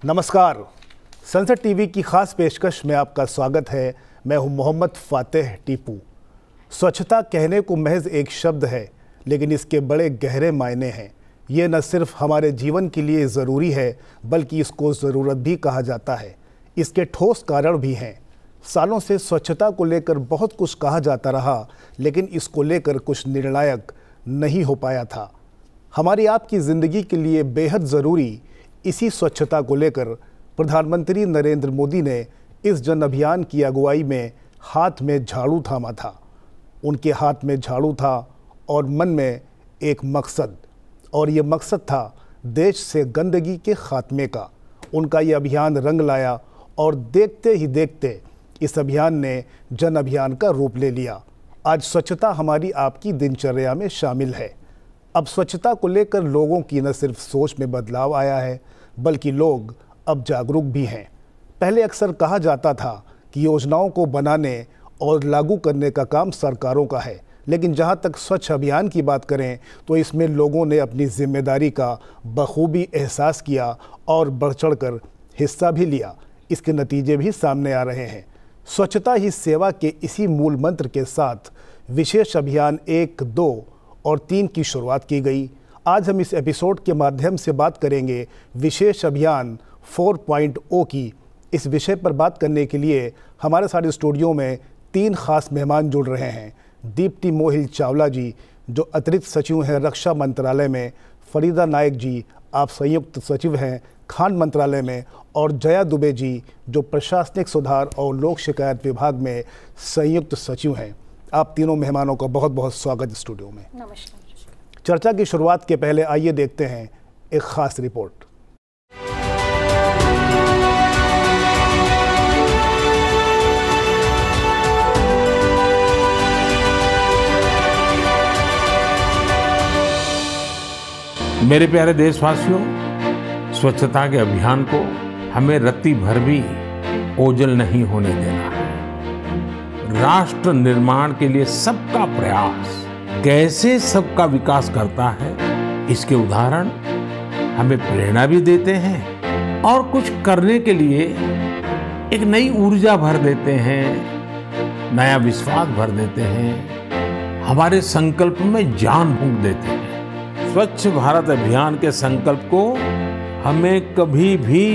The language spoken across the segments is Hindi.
नमस्कार, संसद टीवी की खास पेशकश में आपका स्वागत है। मैं हूं मोहम्मद फातेह टीपू। स्वच्छता कहने को महज एक शब्द है, लेकिन इसके बड़े गहरे मायने हैं। ये न सिर्फ हमारे जीवन के लिए ज़रूरी है, बल्कि इसको ज़रूरत भी कहा जाता है। इसके ठोस कारण भी हैं। सालों से स्वच्छता को लेकर बहुत कुछ कहा जाता रहा, लेकिन इसको लेकर कुछ निर्णायक नहीं हो पाया था। हमारी आपकी ज़िंदगी के लिए बेहद ज़रूरी इसी स्वच्छता को लेकर प्रधानमंत्री नरेंद्र मोदी ने इस जन अभियान की अगुवाई में हाथ में झाड़ू थामा था। उनके हाथ में झाड़ू था और मन में एक मकसद, और ये मकसद था देश से गंदगी के खात्मे का। उनका ये अभियान रंग लाया और देखते ही देखते इस अभियान ने जन अभियान का रूप ले लिया। आज स्वच्छता हमारी आपकी दिनचर्या में शामिल है। अब स्वच्छता को लेकर लोगों की न सिर्फ सोच में बदलाव आया है, बल्कि लोग अब जागरूक भी हैं। पहले अक्सर कहा जाता था कि योजनाओं को बनाने और लागू करने का काम सरकारों का है, लेकिन जहां तक स्वच्छ अभियान की बात करें तो इसमें लोगों ने अपनी जिम्मेदारी का बखूबी एहसास किया और बढ़ चढ़कर हिस्सा भी लिया। इसके नतीजे भी सामने आ रहे हैं। स्वच्छता ही सेवा के इसी मूल मंत्र के साथ विशेष अभियान 1, 2 और 3 की शुरुआत की गई। आज हम इस एपिसोड के माध्यम से बात करेंगे विशेष अभियान 4.0 की। इस विषय पर बात करने के लिए हमारे साथ स्टूडियो में 3 खास मेहमान जुड़ रहे हैं। दीप्ति मोहिल चावला जी, जो अतिरिक्त सचिव हैं रक्षा मंत्रालय में, फरीदा नायक जी, आप संयुक्त सचिव हैं खान मंत्रालय में, और जया दुबे जी, जो प्रशासनिक सुधार और लोक शिकायत विभाग में संयुक्त सचिव हैं। आप तीनों मेहमानों का बहुत बहुत स्वागत स्टूडियो में। नमस्कार। चर्चा की शुरुआत के पहले आइए देखते हैं एक खास रिपोर्ट। मेरे प्यारे देशवासियों, स्वच्छता के अभियान को हमें रत्ती भर भी ओझल नहीं होने देना है। राष्ट्र निर्माण के लिए सबका प्रयास कैसे सबका विकास करता है, इसके उदाहरण हमें प्रेरणा भी देते हैं और कुछ करने के लिए एक नई ऊर्जा भर देते हैं, नया विश्वास भर देते हैं, हमारे संकल्प में जान फूंक देते हैं। स्वच्छ भारत अभियान के संकल्प को हमें कभी भी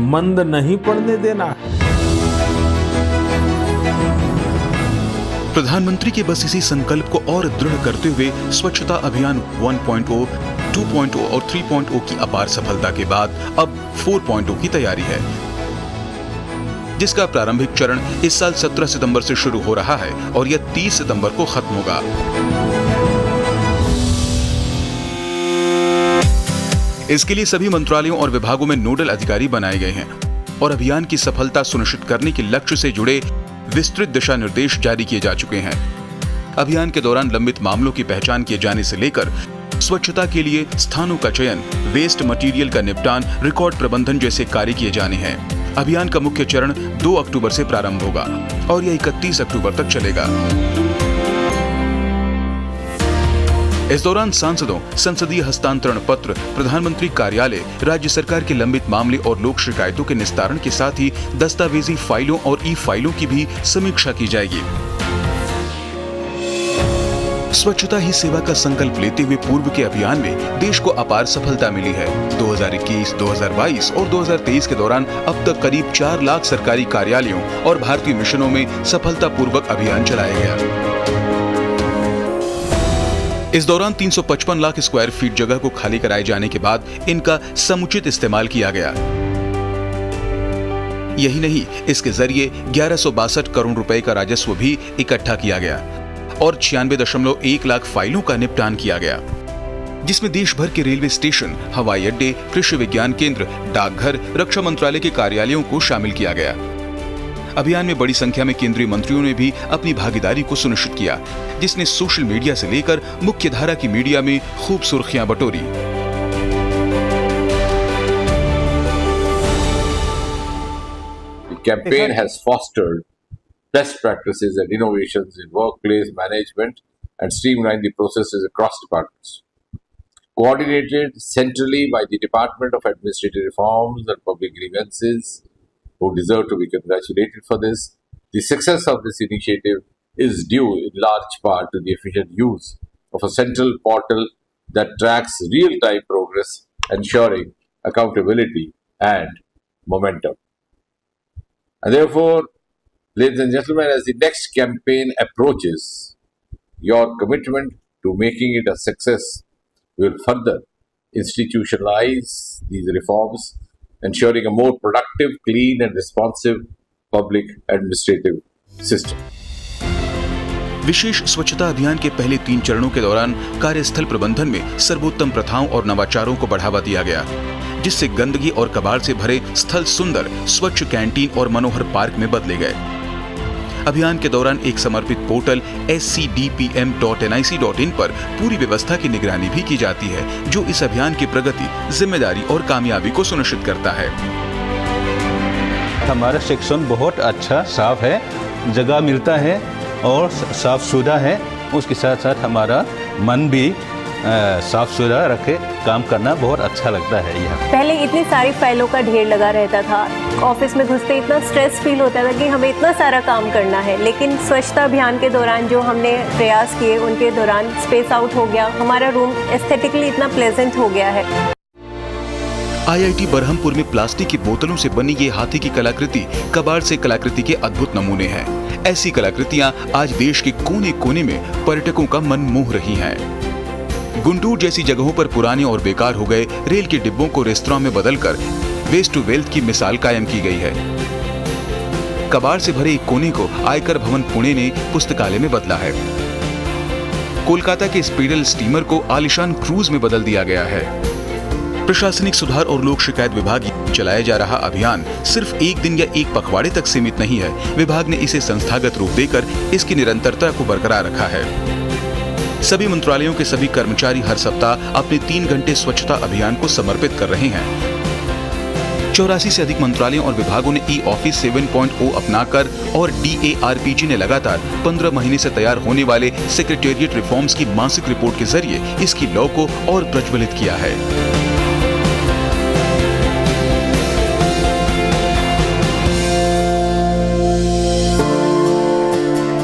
मंद नहीं पड़ने देना है। प्रधानमंत्री के बस इसी संकल्प को और दृढ़ करते हुए स्वच्छता अभियान 1.0, 2.0 और 3.0 की अपार सफलता के बाद अब 4.0 की तैयारी है, जिसका प्रारंभिक चरण इस साल 17 सितंबर से शुरू हो रहा है और यह 30 सितंबर को खत्म होगा। इसके लिए सभी मंत्रालयों और विभागों में नोडल अधिकारी बनाए गए हैं और अभियान की सफलता सुनिश्चित करने के लक्ष्य से जुड़े विस्तृत दिशा निर्देश जारी किए जा चुके हैं। अभियान के दौरान लंबित मामलों की पहचान किए जाने से लेकर स्वच्छता के लिए स्थानों का चयन, वेस्ट मटेरियल का निपटान, रिकॉर्ड प्रबंधन जैसे कार्य किए जाने हैं। अभियान का मुख्य चरण 2 अक्टूबर से प्रारंभ होगा और यह 31 अक्टूबर तक चलेगा। इस दौरान सांसदों, संसदीय हस्तांतरण पत्र, प्रधानमंत्री कार्यालय, राज्य सरकार के लंबित मामले और लोक शिकायतों के निस्तारण के साथ ही दस्तावेजी फाइलों और ई फाइलों की भी समीक्षा की जाएगी। स्वच्छता ही सेवा का संकल्प लेते हुए पूर्व के अभियान में देश को अपार सफलता मिली है। 2021, 2022 और 2023 के दौरान अब तक करीब 4 लाख सरकारी कार्यालयों और भारतीय मिशनों में सफलतापूर्वक अभियान चलाया गया। इस दौरान 355 लाख स्क्वायर फीट जगह को खाली कराए जाने के बाद इनका समुचित इस्तेमाल किया गया। यही नहीं, इसके जरिए 1162 करोड़ रुपए का राजस्व भी इकट्ठा किया गया और 96.1 लाख फाइलों का निपटान किया गया, जिसमें देश भर के रेलवे स्टेशन, हवाई अड्डे, कृषि विज्ञान केंद्र, डाकघर, रक्षा मंत्रालय के कार्यालयों को शामिल किया गया। अभियान में बड़ी संख्या में केंद्रीय मंत्रियों ने भी अपनी भागीदारी को सुनिश्चित किया, जिसने सोशल मीडिया से लेकर मुख्य धारा की मीडिया में खूब सुर्खियां बटोरी। The campaign has fostered best practices and innovations in workplace management and streamlined the processes across departments. coordinated centrally by the Department of Administrative Reforms and Public Grievances, who deserve to be congratulated for this. The success of this initiative is due in large part to the efficient use of a central portal that tracks real-time progress, ensuring accountability and momentum. And therefore, ladies and gentlemen, as the next campaign approaches, your commitment to making it a success will further institutionalize these reforms, ensuring a more productive, clean and responsive public administrative system. विशेष स्वच्छता अभियान के पहले 3 चरणों के दौरान कार्यस्थल प्रबंधन में सर्वोत्तम प्रथाओं और नवाचारों को बढ़ावा दिया गया, जिससे गंदगी और कबाड़ से भरे स्थल सुंदर, स्वच्छ कैंटीन और मनोहर पार्क में बदले गए। अभियान के दौरान एक समर्पित पोर्टल scdpm.nic.in पर पूरी व्यवस्था की निगरानी भी की जाती है, जो इस अभियान की प्रगति, जिम्मेदारी और कामयाबी को सुनिश्चित करता है। हमारा सेक्शन बहुत अच्छा, साफ है, जगह मिलता है और साफ सुथरा है। उसके साथ साथ हमारा मन भी साफ सुथरा रखे, काम करना बहुत अच्छा लगता है। यहाँ पहले इतनी सारी फाइलों का ढेर लगा रहता था, ऑफिस में घुसते इतना स्ट्रेस फील होता था कि हमें इतना सारा काम करना है। लेकिन स्वच्छता अभियान के दौरान जो हमने प्रयास किए, उनके दौरान स्पेस आउट हो गया, हमारा रूम एस्थेटिकली इतना प्लेजेंट हो गया है। IIT बरहमपुर में प्लास्टिक की बोतलों से बनी ये हाथी की कलाकृति कबाड़ से कलाकृति के अद्भुत नमूने हैं। ऐसी कलाकृतियां आज देश के कोने कोने में पर्यटकों का मन मोह रही हैं। गुंटूर जैसी जगहों पर पुराने और बेकार हो गए रेल के डिब्बों को रेस्तरां में बदलकर वेस्ट टू वेल्थ की मिसाल कायम की गई है। कबाड़ से भरे एक कोने को आयकर भवन पुणे ने पुस्तकालय में बदला है। कोलकाता के स्पीडल स्टीमर को आलिशान क्रूज में बदल दिया गया है। प्रशासनिक सुधार और लोक शिकायत विभाग चलाया जा रहा अभियान सिर्फ एक दिन या एक पखवाड़े तक सीमित नहीं है। विभाग ने इसे संस्थागत रूप देकर इसकी निरंतरता को बरकरार रखा है। सभी मंत्रालयों के सभी कर्मचारी हर सप्ताह अपने 3 घंटे स्वच्छता अभियान को समर्पित कर रहे हैं। 84 से अधिक मंत्रालयों और विभागों ने ई-ऑफिस 7.0 अपनाकर और DARPG ने लगातार 15 महीने से तैयार होने वाले सेक्रेटेरिएट रिफॉर्म्स की मासिक रिपोर्ट के जरिए इसकी लौ को और प्रज्वलित किया है।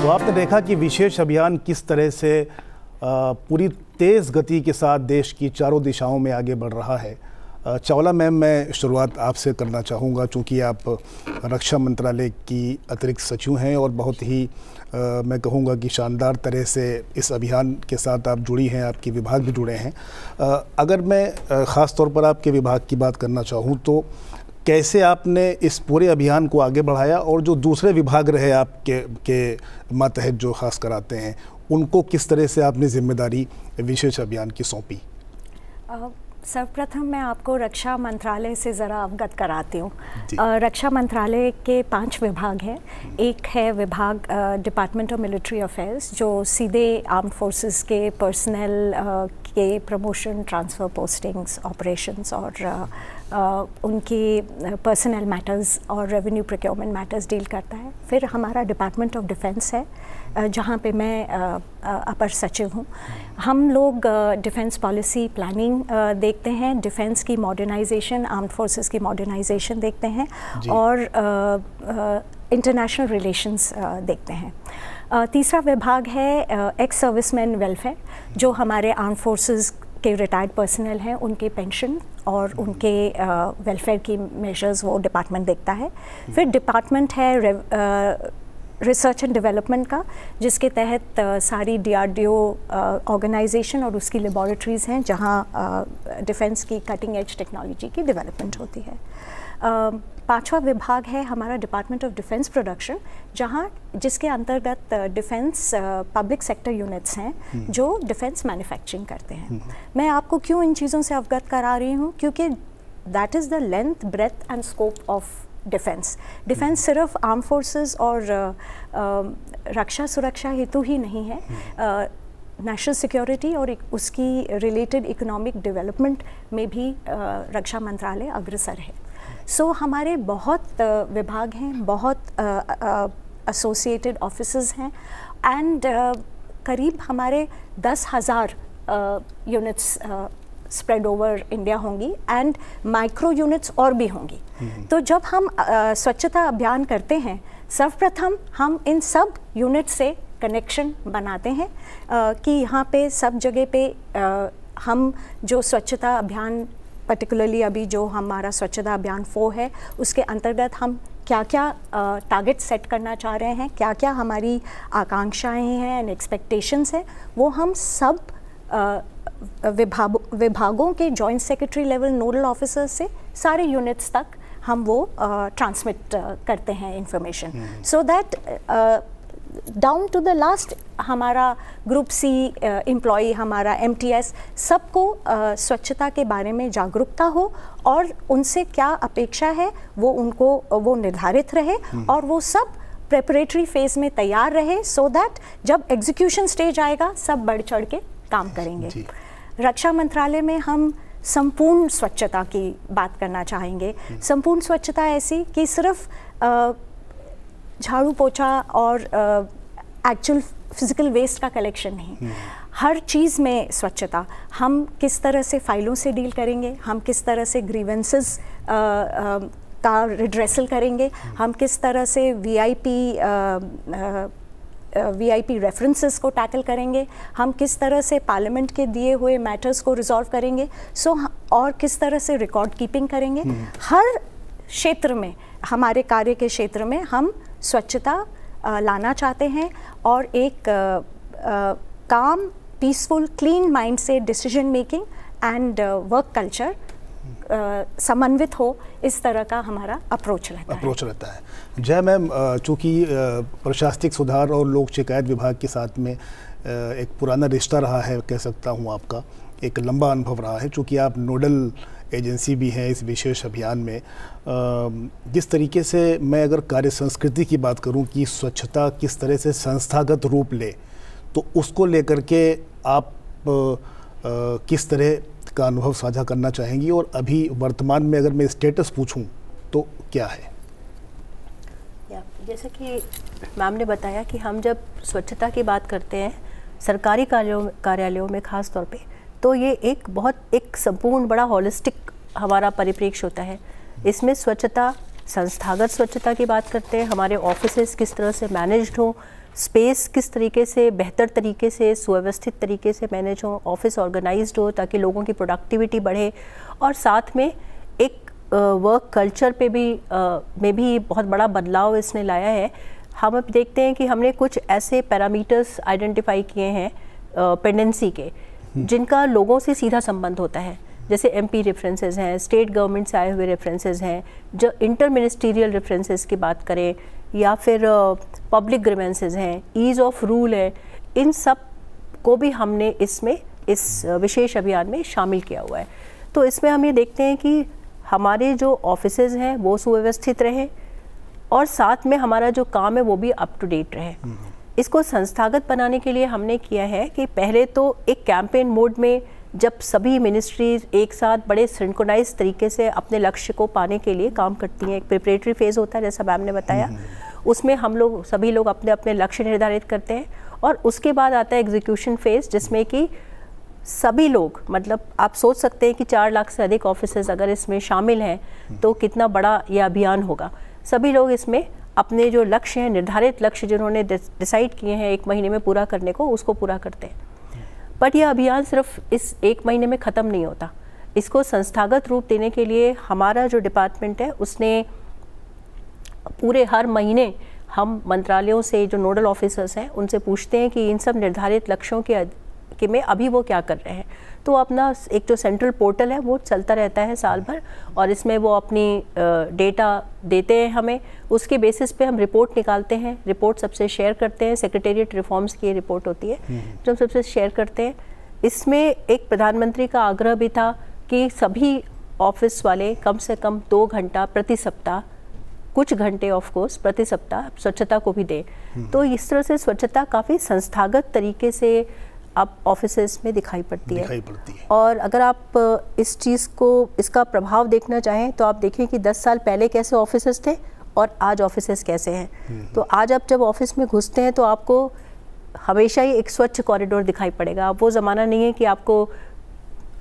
तो आपने देखा कि विशेष अभियान किस तरह से पूरी तेज़ गति के साथ देश की चारों दिशाओं में आगे बढ़ रहा है। चावला मैम, मैं शुरुआत आपसे करना चाहूँगा, चूँकि आप रक्षा मंत्रालय की अतिरिक्त सचिव हैं और बहुत ही मैं कहूँगा कि शानदार तरह से इस अभियान के साथ आप जुड़ी हैं, आपके विभाग भी जुड़े हैं। अगर मैं ख़ास तौर पर आपके विभाग की बात करना चाहूँ तो कैसे आपने इस पूरे अभियान को आगे बढ़ाया और जो दूसरे विभाग रहे आपके मातहत जो खास कराते हैं, उनको किस तरह से आपने जिम्मेदारी विशेष अभियान की सौंपी? सर्वप्रथम मैं आपको रक्षा मंत्रालय से ज़रा अवगत कराती हूँ। रक्षा मंत्रालय के 5 विभाग हैं। एक है विभाग डिपार्टमेंट ऑफ मिलिट्री अफेयर्स, जो सीधे आर्म्ड फोर्सेस के पर्सनल के प्रमोशन, ट्रांसफ़र, पोस्टिंग्स, ऑपरेशंस और उनकी पर्सनल मैटर्स और रेवेन्यू प्रोक्योरमेंट मैटर्स डील करता है। फिर हमारा डिपार्टमेंट ऑफ डिफेंस है, जहाँ पे मैं अपर सचिव हूँ। हम लोग डिफेंस पॉलिसी प्लानिंग देखते हैं, डिफेंस की मॉडर्नाइजेशन, आर्म्ड फोर्सेस की मॉडर्नाइजेशन देखते हैं और इंटरनेशनल रिलेशंस देखते हैं। तीसरा विभाग है एक्स सर्विसमैन वेलफेयर, जो हमारे आर्म्ड फोर्सेस के रिटायर्ड पर्सनल हैं, उनके पेंशन और उनके वेलफेयर की मेजर्स वो डिपार्टमेंट देखता है। फिर डिपार्टमेंट है रिसर्च एंड डेवलपमेंट का, जिसके तहत सारी DRDO ऑर्गेनाइजेशन और उसकी लेबॉरेटरीज़ हैं, जहां डिफेंस की कटिंग एज टेक्नोलॉजी की डेवलपमेंट होती है। 5वां विभाग है हमारा डिपार्टमेंट ऑफ डिफेंस प्रोडक्शन, जिसके अंतर्गत डिफेंस पब्लिक सेक्टर यूनिट्स हैं जो डिफेंस मैन्युफैक्चरिंग करते हैं। मैं आपको क्यों इन चीज़ों से अवगत करा रही हूँ, क्योंकि that is the length, breadth and scope of defence. Defence सिर्फ आर्म फोर्सेस और रक्षा सुरक्षा हेतु ही नहीं है, नेशनल सिक्योरिटी और उसकी रिलेटेड इकोनॉमिक डेवलपमेंट में भी रक्षा मंत्रालय अग्रसर है। सो हमारे बहुत विभाग हैं, बहुत एसोसिएटेड ऑफिसेज हैं एंड करीब हमारे 10,000 यूनिट्स स्प्रेड ओवर इंडिया होंगी एंड माइक्रो यूनिट्स और भी होंगी। तो जब हम स्वच्छता अभियान करते हैं, सर्वप्रथम हम इन सब यूनिट से कनेक्शन बनाते हैं कि यहाँ पे सब जगह पे हम जो स्वच्छता अभियान, पर्टिकुलरली अभी जो हमारा स्वच्छता अभियान 4 है, उसके अंतर्गत हम क्या क्या टारगेट सेट करना चाह रहे हैं, क्या क्या हमारी आकांक्षाएं हैं एंड एक्सपेक्टेशंस हैं, वो हम सब विभागों के joint secretary level nodal officers से सारे यूनिट्स तक हम वो ट्रांसमिट करते हैं information, so that down to the last हमारा ग्रुप सी एम्प्लॉई, हमारा MTS, सबको स्वच्छता के बारे में जागरूकता हो और उनसे क्या अपेक्षा है वो उनको वो निर्धारित रहे और वो सब प्रेपरेटरी फेज में तैयार रहे, सो दैट जब एग्जीक्यूशन स्टेज आएगा सब बढ़ चढ़ के काम करेंगे। रक्षा मंत्रालय में हम संपूर्ण स्वच्छता की बात करना चाहेंगे। संपूर्ण स्वच्छता ऐसी कि सिर्फ झाड़ू पोछा और एक्चुअल फिजिकल वेस्ट का कलेक्शन नहीं, हर चीज़ में स्वच्छता। हम किस तरह से फाइलों से डील करेंगे, हम किस तरह से ग्रीवेंसेस का रिड्रेसल करेंगे, हम किस तरह से VIP रेफरेंसेस को टैकल करेंगे, हम किस तरह से पार्लियामेंट के दिए हुए मैटर्स को रिजॉल्व करेंगे, और किस तरह से रिकॉर्ड कीपिंग करेंगे। हर क्षेत्र में, हमारे कार्य के क्षेत्र में हम स्वच्छता लाना चाहते हैं और एक काम, पीसफुल, क्लीन माइंड से decision making and work culture समन्वित हो, इस तरह का हमारा अप्रोच रहता है। जय मैम, चूँकि प्रशासनिक सुधार और लोक शिकायत विभाग के साथ में एक पुराना रिश्ता रहा है, कह सकता हूँ आपका एक लंबा अनुभव रहा है, चूँकि आप नोडल एजेंसी भी हैं इस विशेष अभियान में। जिस तरीके से मैं अगर कार्य संस्कृति की बात करूं कि स्वच्छता किस तरह से संस्थागत रूप ले, तो उसको लेकर के आप किस तरह का अनुभव साझा करना चाहेंगी, और अभी वर्तमान में अगर मैं स्टेटस पूछूं तो क्या है? जैसे कि मैम ने बताया कि हम जब स्वच्छता की बात करते हैं सरकारी कार्यालयों में ख़ास तौर पे, तो ये एक संपूर्ण बड़ा हॉलिस्टिक हमारा परिप्रेक्ष्य होता है। इसमें स्वच्छता, संस्थागत स्वच्छता की बात करते हैं, हमारे ऑफिसेस किस तरह से मैनेज्ड हो, स्पेस किस तरीके से बेहतर तरीके से सुव्यवस्थित तरीके से मैनेज हो, ऑफिस ऑर्गेनाइज्ड हो ताकि लोगों की प्रोडक्टिविटी बढ़े, और साथ में एक वर्क कल्चर पे भी बहुत बड़ा बदलाव इसने लाया है। हम अब देखते हैं कि हमने कुछ ऐसे पैरामीटर्स आइडेंटिफाई किए हैं पेंडेंसी के, जिनका लोगों से सीधा संबंध होता है, जैसे MP रेफरेंसेस हैं, स्टेट गवर्नमेंट से आए हुए रेफरेंसेस हैं, जो इंटर मिनिस्ट्रियल रेफरेंसेस की बात करें, या फिर पब्लिक ग्रीवेंसेस हैं, ईज़ ऑफ रूल है, इन सब को भी हमने इसमें इस विशेष अभियान में शामिल किया हुआ है। तो इसमें हम ये देखते हैं कि हमारे जो ऑफिसेज हैं वो सुव्यवस्थित रहे और साथ में हमारा जो काम है वो भी अप टू डेट रहे। इसको संस्थागत बनाने के लिए हमने किया है कि पहले तो एक कैंपेन मोड में जब सभी मिनिस्ट्रीज एक साथ बड़े सिंक्रोनाइज तरीके से अपने लक्ष्य को पाने के लिए काम करती हैं, एक प्रिपरेटरी फेज़ होता है जैसा मैम ने बताया, उसमें हम लोग सभी लोग अपने अपने लक्ष्य निर्धारित करते हैं, और उसके बाद आता है एग्जीक्यूशन फेज़, जिसमें कि सभी लोग, मतलब आप सोच सकते हैं कि 4 लाख से अधिक ऑफिसर्स अगर इसमें शामिल हैं तो कितना बड़ा यह अभियान होगा। सभी लोग इसमें अपने जो लक्ष्य हैं, निर्धारित लक्ष्य जिन्होंने डिसाइड किए हैं 1 महीने में पूरा करने को, उसको पूरा करते हैं। बट यह अभियान सिर्फ इस 1 महीने में ख़त्म नहीं होता। इसको संस्थागत रूप देने के लिए हमारा जो डिपार्टमेंट है उसने पूरे हर महीने हम मंत्रालयों से जो नोडल ऑफिसर्स हैं उनसे पूछते हैं कि इन सब निर्धारित लक्ष्यों के में अभी वो क्या कर रहे हैं। तो अपना एक जो सेंट्रल पोर्टल है वो चलता रहता है साल भर, और इसमें वो अपनी डेटा देते हैं हमें, उसके बेसिस पे हम रिपोर्ट निकालते हैं, रिपोर्ट सबसे शेयर करते हैं। सेक्रेटेरिएट रिफॉर्म्स की रिपोर्ट होती है जो हम सबसे शेयर करते हैं। इसमें एक प्रधानमंत्री का आग्रह भी था कि सभी ऑफिस वाले कम से कम 2 घंटा प्रति सप्ताह, कुछ घंटे ऑफ कोर्स प्रति सप्ताह स्वच्छता को भी दें। तो इस तरह से स्वच्छता काफ़ी संस्थागत तरीके से अब ऑफिसेस में दिखाई पड़ती है। और अगर आप इस चीज़ को, इसका प्रभाव देखना चाहें तो आप देखें कि 10 साल पहले कैसे ऑफिसेस थे और आज ऑफिसेस कैसे हैं। तो आज आप जब ऑफिस में घुसते हैं तो आपको हमेशा ही एक स्वच्छ कॉरिडोर दिखाई पड़ेगा। अब वो ज़माना नहीं है कि आपको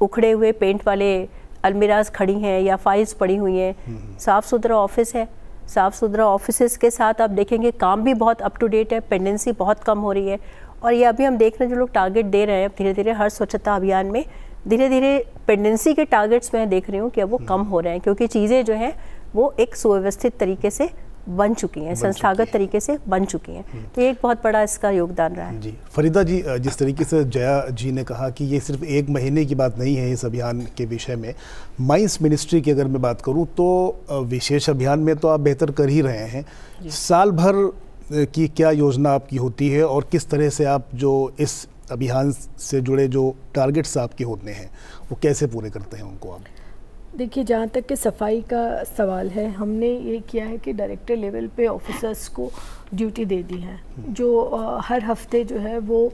उखड़े हुए पेंट वाले अलमीराज खड़ी हैं या फाइल्स पड़ी हुई हैं। साफ़ सुथरा ऑफिस है, साफ़ सुथरा ऑफिस के साथ आप देखेंगे काम भी बहुत अप टू डेट है, पेंडेंसी बहुत कम हो रही है। और ये अभी हम देख रहे हैं जो लोग टारगेट दे रहे हैं धीरे धीरे हर स्वच्छता अभियान में, धीरे धीरे पेंडेंसी के टारगेट्स मैं देख रही हूँ कि अब वो कम हो रहे हैं, क्योंकि चीज़ें जो हैं वो एक सुव्यवस्थित तरीके से बन चुकी हैं, संस्थागत तरीके से बन चुकी हैं। तो ये एक बहुत बड़ा इसका योगदान रहा है। जी फरीदा जी, जिस तरीके से जया जी ने कहा कि ये सिर्फ एक महीने की बात नहीं है इस अभियान के विषय में, माइंस मिनिस्ट्री की अगर मैं बात करूं तो विशेष अभियान में तो आप बेहतर कर ही रहे हैं। साल भर की क्या योजना आपकी होती है और किस तरह से आप जो इस अभियान से जुड़े जो टारगेट्स आपके होते हैं वो कैसे पूरे करते हैं उनको आप? देखिए, जहाँ तक कि सफाई का सवाल है, हमने ये किया है कि डायरेक्टर लेवल पे ऑफिसर्स को ड्यूटी दे दी है, जो हर हफ्ते जो है वो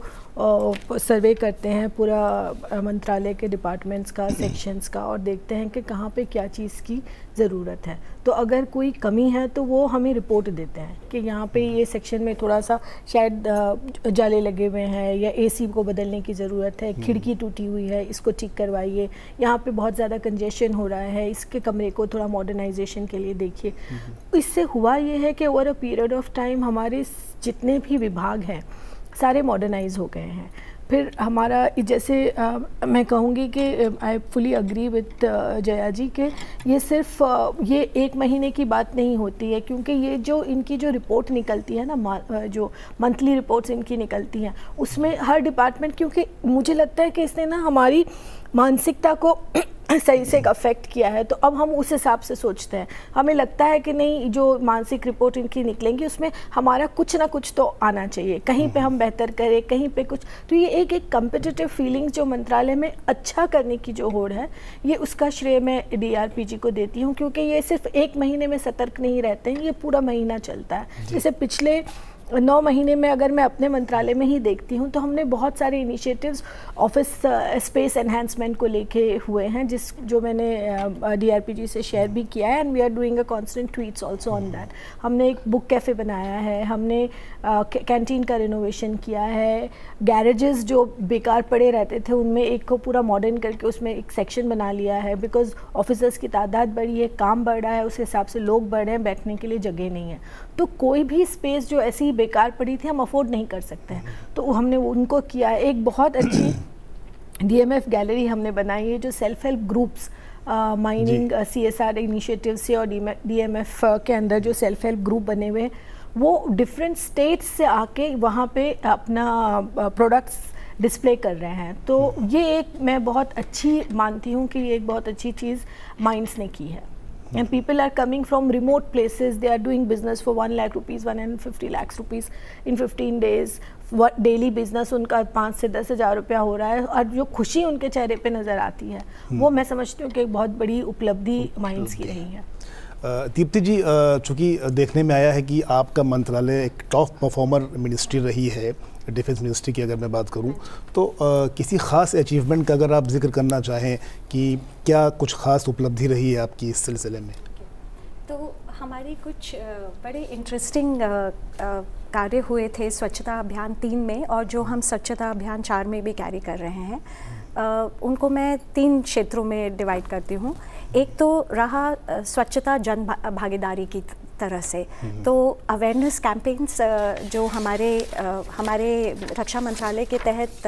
सर्वे करते हैं पूरा मंत्रालय के डिपार्टमेंट्स का, सेक्शंस का, और देखते हैं कि कहाँ पे क्या चीज़ की ज़रूरत है। तो अगर कोई कमी है तो वो हमें रिपोर्ट देते हैं कि यहाँ पे ये सेक्शन में थोड़ा सा शायद जाले लगे हुए हैं या एसी को बदलने की ज़रूरत है, खिड़की टूटी हुई है, इसको ठीक करवाइए, यहाँ पे बहुत ज़्यादा कंजेशन हो रहा है, इसके कमरे को थोड़ा मॉडर्नाइजेशन के लिए देखिए। इससे हुआ ये है कि over a period of time हमारे जितने भी विभाग हैं सारे मॉडर्नाइज हो गए हैं। फिर हमारा जैसे मैं कहूँगी कि I fully agree with Jaya ji के ये सिर्फ ये एक महीने की बात नहीं होती है, क्योंकि ये जो इनकी जो रिपोर्ट निकलती है ना, जो मंथली रिपोर्ट्स इनकी निकलती हैं, उसमें हर डिपार्टमेंट, क्योंकि मुझे लगता है कि इसने ना हमारी मानसिकता को सही से अफेक्ट किया है, तो अब हम उस हिसाब से सोचते हैं। हमें लगता है कि नहीं, जो मानसिक रिपोर्ट इनकी निकलेंगी उसमें हमारा कुछ ना कुछ तो आना चाहिए, कहीं पे हम बेहतर करें, कहीं पे कुछ। तो ये एक कम्पिटिटिव फीलिंग्स जो मंत्रालय में अच्छा करने की जो होड़ है, ये उसका श्रेय मैं DRPG को देती हूँ, क्योंकि ये सिर्फ एक महीने में सतर्क नहीं रहते हैं, ये पूरा महीना चलता है। जैसे पिछले 9 महीने में अगर मैं अपने मंत्रालय में ही देखती हूँ तो हमने बहुत सारे इनिशिएटिव्स ऑफिस स्पेस एनहांसमेंट को लेके हुए हैं, जो मैंने DRPG से शेयर भी किया है, and we are doing a constant tweets also on that. हमने एक बुक कैफ़े बनाया है, हमने कैंटीन का रिनोवेशन किया है, गैरेजेस जो बेकार पड़े रहते थे उनमें एक को पूरा मॉडर्न करके उसमें एक सेक्शन बना लिया है, बिकॉज ऑफिसर्स की तादाद बढ़ी है, काम बढ़ रहा है, उस हिसाब से लोग बढ़ रहे हैं, बैठने के लिए जगह नहीं है। तो कोई भी स्पेस जो ऐसी बेकार पड़ी थी हम अफोर्ड नहीं कर सकते हैं, तो हमने उनको किया है। एक बहुत अच्छी DMF गैलरी हमने बनाई है, जो self help groups mining CSR initiative से और DMF के अंदर जो सेल्फ हेल्प ग्रुप बने हुए हैं, वो डिफरेंट स्टेट्स से आके वहाँ पे अपना प्रोडक्ट्स डिस्प्ले कर रहे हैं। तो ये एक मैं बहुत अच्छी मानती हूँ कि ये एक बहुत अच्छी चीज़ माइंड्स ने की है। And people are coming from remote places, they are doing business for 1 lakh rupees, 150 lakhs rupees in 15 days. Daily business उनका 5 से 10 हज़ार रुपया हो रहा है, और जो खुशी उनके चेहरे पे नज़र आती है वो मैं समझती हूँ कि एक बहुत बड़ी उपलब्धि माइंड्स की रही है। दीप्ति जी, चूँकि देखने में आया है कि आपका मंत्रालय एक टॉप परफॉर्मर मिनिस्ट्री रही है, डिफेंस मिनिस्ट्री की अगर मैं बात करूं, तो किसी ख़ास अचीवमेंट का अगर आप जिक्र करना चाहें कि क्या कुछ ख़ास उपलब्धि रही है आपकी इस सिलसिले में? तो हमारी कुछ बड़े इंटरेस्टिंग कार्य हुए थे स्वच्छता अभियान 3 में, और जो हम स्वच्छता अभियान 4 में भी कैरी कर रहे हैं, उनको मैं 3 क्षेत्रों में डिवाइड करती हूँ। एक तो रहा स्वच्छता जन भागीदारी की तरह से, तो अवेयरनेस कैंपेन्स जो हमारे रक्षा मंत्रालय के तहत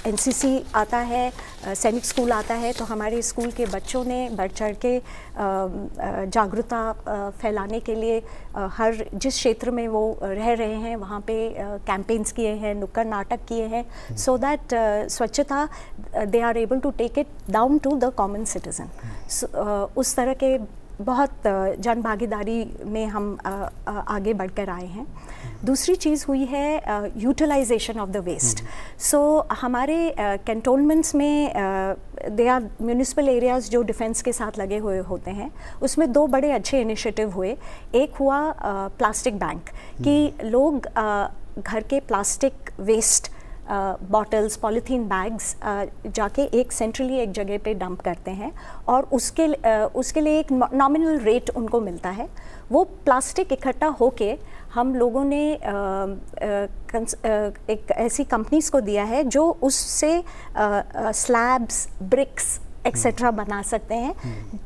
NCC आता है, सैनिक स्कूल आता है, तो हमारे स्कूल के बच्चों ने बढ़ चढ़ के जागरूकता फैलाने के लिए हर जिस क्षेत्र में वो रह रहे हैं वहाँ पे कैंपेन्स किए हैं, नुक्कड़ नाटक किए हैं, सो दैट स्वच्छता they are able to take it down to the common citizen. उस तरह के बहुत जन भागीदारी में हम आगे बढ़कर आए हैं। दूसरी चीज़ हुई है यूटिलाइजेशन ऑफ द वेस्ट। सो हमारे कैंटोनमेंट्स में दे आर म्यूनिसिपल एरियाज़ जो डिफेंस के साथ लगे हुए होते हैं, उसमें 2 बड़े अच्छे इनिशिएटिव हुए। एक हुआ प्लास्टिक बैंक, कि लोग घर के plastic waste bottles, polythene bags जाके एक सेंट्रली एक जगह पे डंप करते हैं और उसके लिए एक नॉमिनल रेट उनको मिलता है। वो प्लास्टिक इकट्ठा होके हम लोगों ने एक ऐसी कंपनीज को दिया है जो उससे स्लैब्स, ब्रिक्स एक्सेट्रा बना सकते हैं,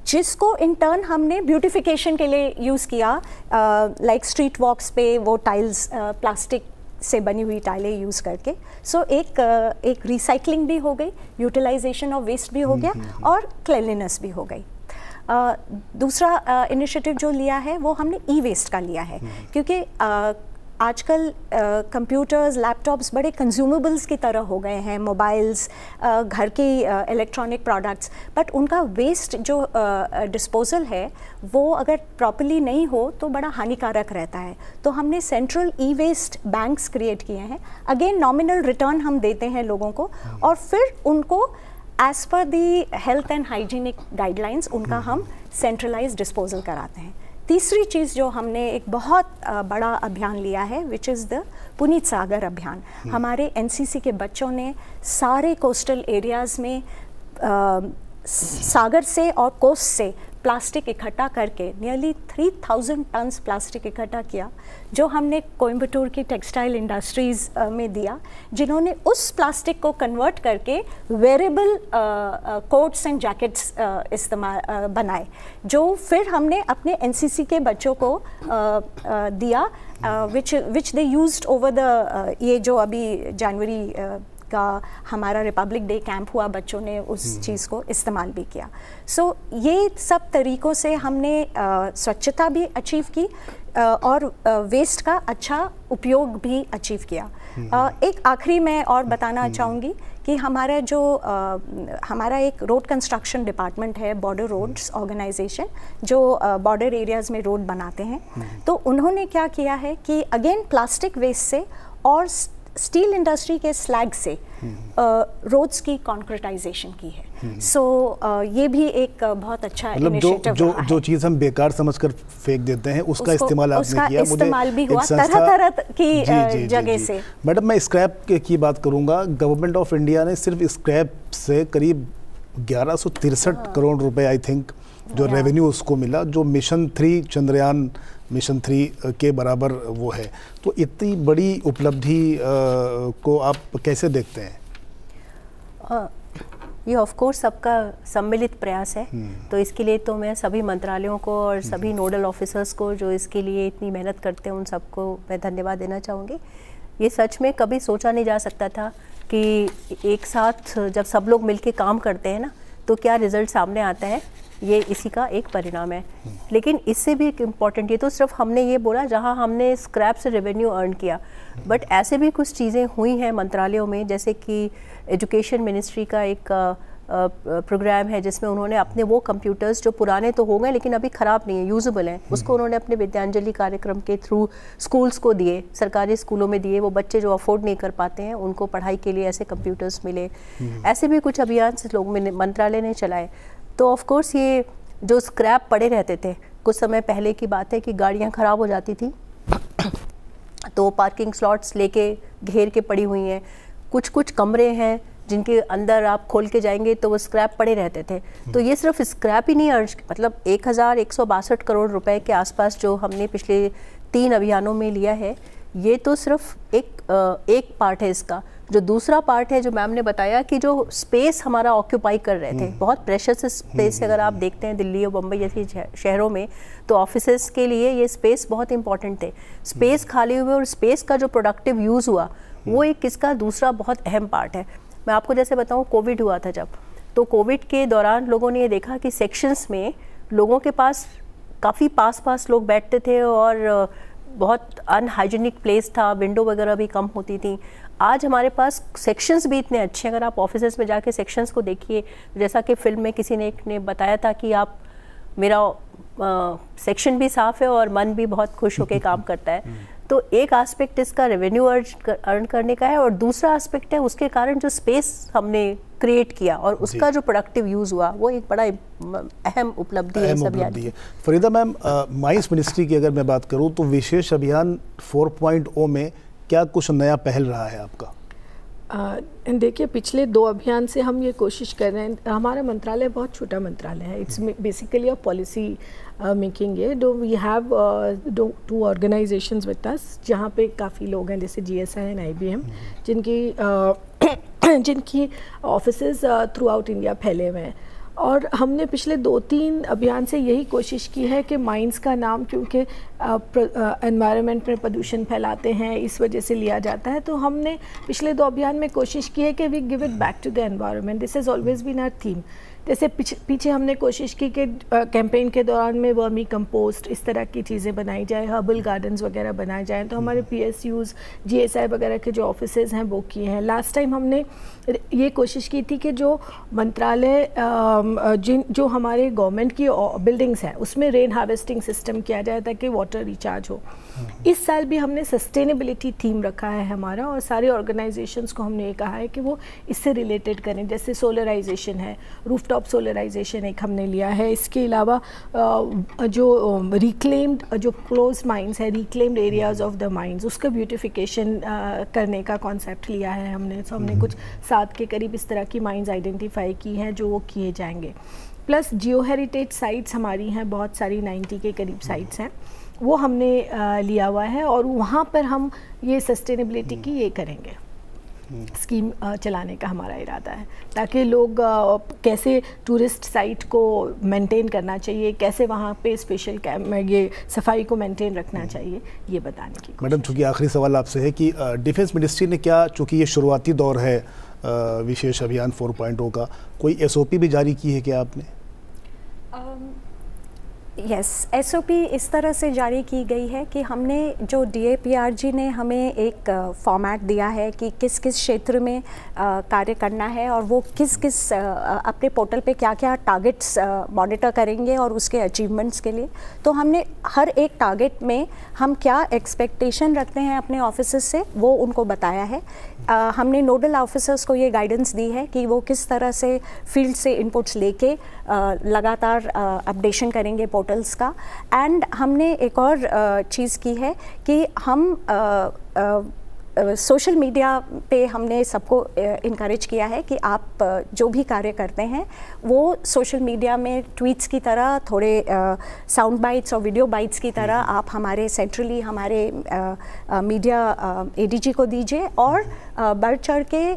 जिसको इन टर्न हमने ब्यूटिफिकेशन के लिए यूज़ किया। लाइक स्ट्रीट वॉक्स पे वो टाइल्स प्लास्टिक से बनी हुई टाइलें यूज़ करके। सो एक रिसाइकलिंग भी हो गई, यूटिलाइजेशन ऑफ वेस्ट भी हो गया और क्लीनलीनेस भी हो गई। दूसरा इनिशिएटिव जो लिया है वो हमने ई वेस्ट का लिया है, क्योंकि आजकल कंप्यूटर्स, लैपटॉप्स बड़े कंज्यूमेबल्स की तरह हो गए हैं, मोबाइल्स, घर के इलेक्ट्रॉनिक प्रोडक्ट्स, बट उनका वेस्ट जो डिस्पोजल है वो अगर प्रॉपर्ली नहीं हो तो बड़ा हानिकारक रहता है। तो हमने सेंट्रल ई वेस्ट बैंक्स क्रिएट किए हैं। अगेन नॉमिनल रिटर्न हम देते हैं लोगों को और फिर उनको as per the health and hygienic guidelines उनका हम सेंट्रलाइज डिस्पोजल कराते हैं। तीसरी चीज़ जो हमने एक बहुत बड़ा अभियान लिया है विच इज़ द पुनीत सागर अभियान। हमारे एनसीसी के बच्चों ने सारे कोस्टल एरियाज़ में सागर से और कोस्ट से प्लास्टिक इकट्ठा करके नियरली 3000 टन्स प्लास्टिक इकट्ठा किया, जो हमने कोयम्बटूर की टेक्सटाइल इंडस्ट्रीज़ में दिया, जिन्होंने उस प्लास्टिक को कन्वर्ट करके वेरेबल कोट्स एंड जैकेट्स बनाए, जो फिर हमने अपने एनसीसी के बच्चों को दिया, विच दे यूज्ड ओवर द ये जो अभी जनवरी का हमारा रिपब्लिक डे कैंप हुआ, बच्चों ने उस चीज़ को इस्तेमाल भी किया। सो ये सब तरीक़ों से हमने स्वच्छता भी अचीव की और वेस्ट का अच्छा उपयोग भी अचीव किया। एक आखिरी मैं और बताना चाहूँगी कि हमारा जो हमारा एक रोड कंस्ट्रक्शन डिपार्टमेंट है, बॉर्डर रोड्स ऑर्गेनाइजेशन, जो बॉर्डर एरियाज़ में रोड बनाते हैं, तो उन्होंने क्या किया है कि अगेन प्लास्टिक वेस्ट से और स्टील इंडस्ट्री के स्लैग से रोड्स की कॉन्क्रीटाइजेशन की है। सो ये भी एक बहुत अच्छा इनिशिएटिव रहा है। जो चीज़ हम बेकार समझकर फेंक देते हैं उसका इस्तेमाल आपने किया। इस्तेमाल भी हुआ तरह की जगह से। मैडम, मैं स्क्रैप की बात करूंगा। गवर्नमेंट ऑफ इंडिया ने सिर्फ स्क्रैप से करीब 1163 करोड़ रुपए आई थिंक जो रेवेन्यू उसको मिला, जो मिशन 3 चंद्रयान मिशन 3 के बराबर वो है। तो इतनी बड़ी उपलब्धि को आप कैसे देखते हैं? ये ऑफ कोर्स सबका सम्मिलित प्रयास है। तो इसके लिए तो मैं सभी मंत्रालयों को और सभी नोडल ऑफिसर्स को जो इसके लिए इतनी मेहनत करते हैं उन सबको मैं धन्यवाद देना चाहूँगी। ये सच में कभी सोचा नहीं जा सकता था कि एक साथ जब सब लोग मिलके काम करते हैं ना तो क्या रिजल्ट सामने आता है। ये इसी का एक परिणाम है। लेकिन इससे भी एक इम्पॉर्टेंट, ये तो सिर्फ हमने ये बोला जहाँ हमने स्क्रैप से रेवेन्यू अर्न किया, बट ऐसे भी कुछ चीज़ें हुई हैं मंत्रालयों में, जैसे कि एजुकेशन मिनिस्ट्री का एक प्रोग्राम है जिसमें उन्होंने अपने वो कंप्यूटर्स जो पुराने तो हो गए लेकिन अभी ख़राब नहीं है, यूजेबल हैं, उसको उन्होंने अपने विद्यांजलि कार्यक्रम के थ्रू स्कूल्स को दिए, सरकारी स्कूलों में दिए। वो बच्चे जो अफोर्ड नहीं कर पाते हैं उनको पढ़ाई के लिए ऐसे कंप्यूटर्स मिले। ऐसे भी कुछ अभियान से लोग मंत्रालय ने चलाए। तो ऑफ कोर्स ये जो स्क्रैप पड़े रहते थे, कुछ समय पहले की बात है कि गाड़ियाँ ख़राब हो जाती थी तो पार्किंग स्लॉट्स लेके घेर के पड़ी हुई हैं। कुछ कमरे हैं जिनके अंदर आप खोल के जाएंगे तो वो स्क्रैप पड़े रहते थे। तो ये सिर्फ स्क्रैप ही नहीं अर्ज, मतलब 1162 करोड़ रुपए के आसपास जो हमने पिछले 3 अभियानों में लिया है, ये तो सिर्फ एक पार्ट है इसका। जो दूसरा पार्ट है जो मैम ने बताया कि जो स्पेस हमारा ऑक्यूपाई कर रहे थे, बहुत प्रेशियस स्पेस, अगर आप देखते हैं दिल्ली और बम्बई जैसी शहरों में तो ऑफिसेस के लिए ये स्पेस बहुत इंपॉर्टेंट थे। स्पेस खाली हुए और स्पेस का जो प्रोडक्टिव यूज़ हुआ वो एक इसका दूसरा बहुत अहम पार्ट है। मैं आपको जैसे बताऊं, कोविड हुआ था जब, तो कोविड के दौरान लोगों ने ये देखा कि सेक्शंस में लोगों के पास काफ़ी पास लोग बैठते थे और बहुत अनहाइजीनिक प्लेस था, विंडो वगैरह भी कम होती थी। आज हमारे पास सेक्शंस भी इतने अच्छे हैं, अगर आप ऑफिसेस में जाके सेक्शंस को देखिए, जैसा कि फिल्म में किसी ने बताया था कि आप मेरा सेक्शन भी साफ़ है और मन भी बहुत खुश होकर काम करता है। तो एक एस्पेक्ट इसका रेवेन्यू अर्न करने का है और दूसरा एस्पेक्ट है उसके कारण जो स्पेस हमने क्रिएट किया और उसका जो प्रोडक्टिव यूज़ हुआ, वो एक बड़ा अहम उपलब्धि है। सभी फरीदा मैम, माइंस मिनिस्ट्री की अगर मैं बात करूं तो विशेष अभियान 4.0 में क्या कुछ नया पहल रहा है आपका? देखिए, पिछले 2 अभियान से हम ये कोशिश कर रहे हैं। हमारा मंत्रालय बहुत छोटा मंत्रालय है, it's basically a policy making है। We have 2 organisations with us, जहाँ पे काफ़ी लोग हैं, जैसे GSI एंड IBM, जिनकी ऑफिसेज थ्रू आउट इंडिया फैले हुए हैं। और हमने पिछले 2-3 अभियान से यही कोशिश की है कि माइंस का नाम, क्योंकि एनवायरनमेंट में प्रदूषण फैलाते हैं, इस वजह से लिया जाता है। तो हमने पिछले 2 अभियान में कोशिश की है कि we give it back to the environment. This has always been our theme. जैसे पीछे हमने कोशिश की कि कैंपेन के दौरान में वर्मी कंपोस्ट, इस तरह की चीज़ें बनाई जाए, हर्बल गार्डन्स वगैरह बनाए जाएँ। तो हमारे PSUs, GSI वगैरह के जो ऑफिसेज़ हैं वो किए हैं। लास्ट टाइम हमने ये कोशिश की थी कि जो मंत्रालय जो हमारे गवर्नमेंट की बिल्डिंग्स हैं उसमें रेन हार्वेस्टिंग सिस्टम किया जाए ताकि वाटर रिचार्ज हो। इस साल भी हमने सस्टेनेबिलिटी थीम रखा है हमारा, और सारे ऑर्गेनाइजेशंस को हमने ये कहा है कि वो इससे रिलेटेड करें। जैसे सोलराइजेशन है, रूफटॉप सोलराइजेशन एक हमने लिया है। इसके अलावा जो रिक्लेम्ड, जो क्लोज माइंस है, reclaimed areas of the mines, उसका ब्यूटिफिकेशन करने का कॉन्सेप्ट लिया है हमने। तो हमने कुछ 7 के करीब इस तरह की माइंस आइडेंटिफाई की हैं जो वो किए जाएंगे। प्लस जियो हेरिटेज साइट्स हमारी हैं, बहुत सारी 90 के करीब साइट्स हैं, वो हमने लिया हुआ है, और वहाँ पर हम ये सस्टेनेबिलिटी की ये करेंगे, स्कीम चलाने का हमारा इरादा है, ताकि लोग कैसे टूरिस्ट साइट को मेंटेन करना चाहिए, कैसे वहाँ पे स्पेशल ये सफाई को मेंटेन रखना चाहिए, ये बताने की। मैडम, चूँकि आखिरी सवाल आपसे है कि डिफेंस मिनिस्ट्री ने क्या, चूँकि ये शुरुआती दौर है विशेष अभियान 4.0 का, कोई SOP भी जारी की है क्या आपने? यस, SOP इस तरह से जारी की गई है कि हमने जो DAPRG ने हमें एक फॉर्मेट दिया है कि किस किस क्षेत्र में कार्य करना है, और वो किस किस अपने पोर्टल पे क्या क्या टारगेट्स मॉनिटर करेंगे और उसके अचीवमेंट्स के लिए। तो हमने हर एक टारगेट में हम क्या एक्सपेक्टेशन रखते हैं अपने ऑफिसर्स से, वो उनको बताया है। हमने नोडल ऑफिसर्स को ये गाइडेंस दी है कि वो किस तरह से फील्ड से इनपुट्स लेके लगातार अपडेशन करेंगे पोर्टल्स का। एंड हमने एक और चीज़ की है कि हम सोशल मीडिया पे हमने सबको इनकरेज किया है कि आप जो भी कार्य करते हैं वो सोशल मीडिया में ट्वीट्स की तरह, थोड़े साउंड बाइट्स और वीडियो बाइट्स की तरह आप हमारे सेंट्रली हमारे मीडिया ADG को दीजिए, और बढ़ चढ़ के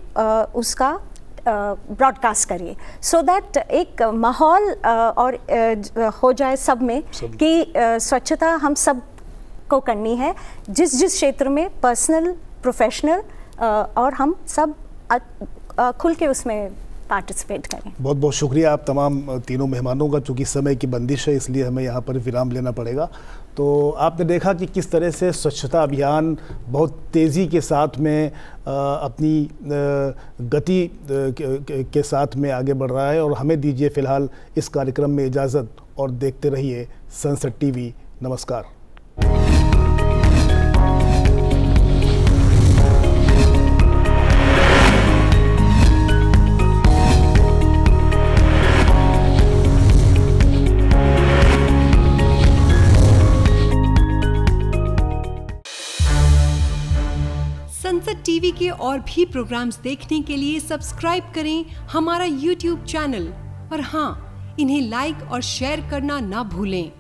उसका ब्रॉडकास्ट करिए, सो दैट एक माहौल और हो जाए सब में कि स्वच्छता हम सब को करनी है, जिस जिस क्षेत्र में, पर्सनल, प्रोफेशनल, और हम सब खुल के उसमें पार्टिसिपेट करें। बहुत बहुत शुक्रिया आप तमाम तीनों मेहमानों का। चूँकि समय की बंदिश है इसलिए हमें यहाँ पर विराम लेना पड़ेगा। तो आपने देखा कि किस तरह से स्वच्छता अभियान बहुत तेज़ी के साथ में अपनी गति के साथ में आगे बढ़ रहा है। और हमें दीजिए फ़िलहाल इस कार्यक्रम में इजाज़त, और देखते रहिए सनसेट TV। नमस्कार। सनसेट TV के और भी प्रोग्राम्स देखने के लिए सब्सक्राइब करें हमारा YouTube चैनल, और हाँ, इन्हें लाइक और शेयर करना ना भूलें।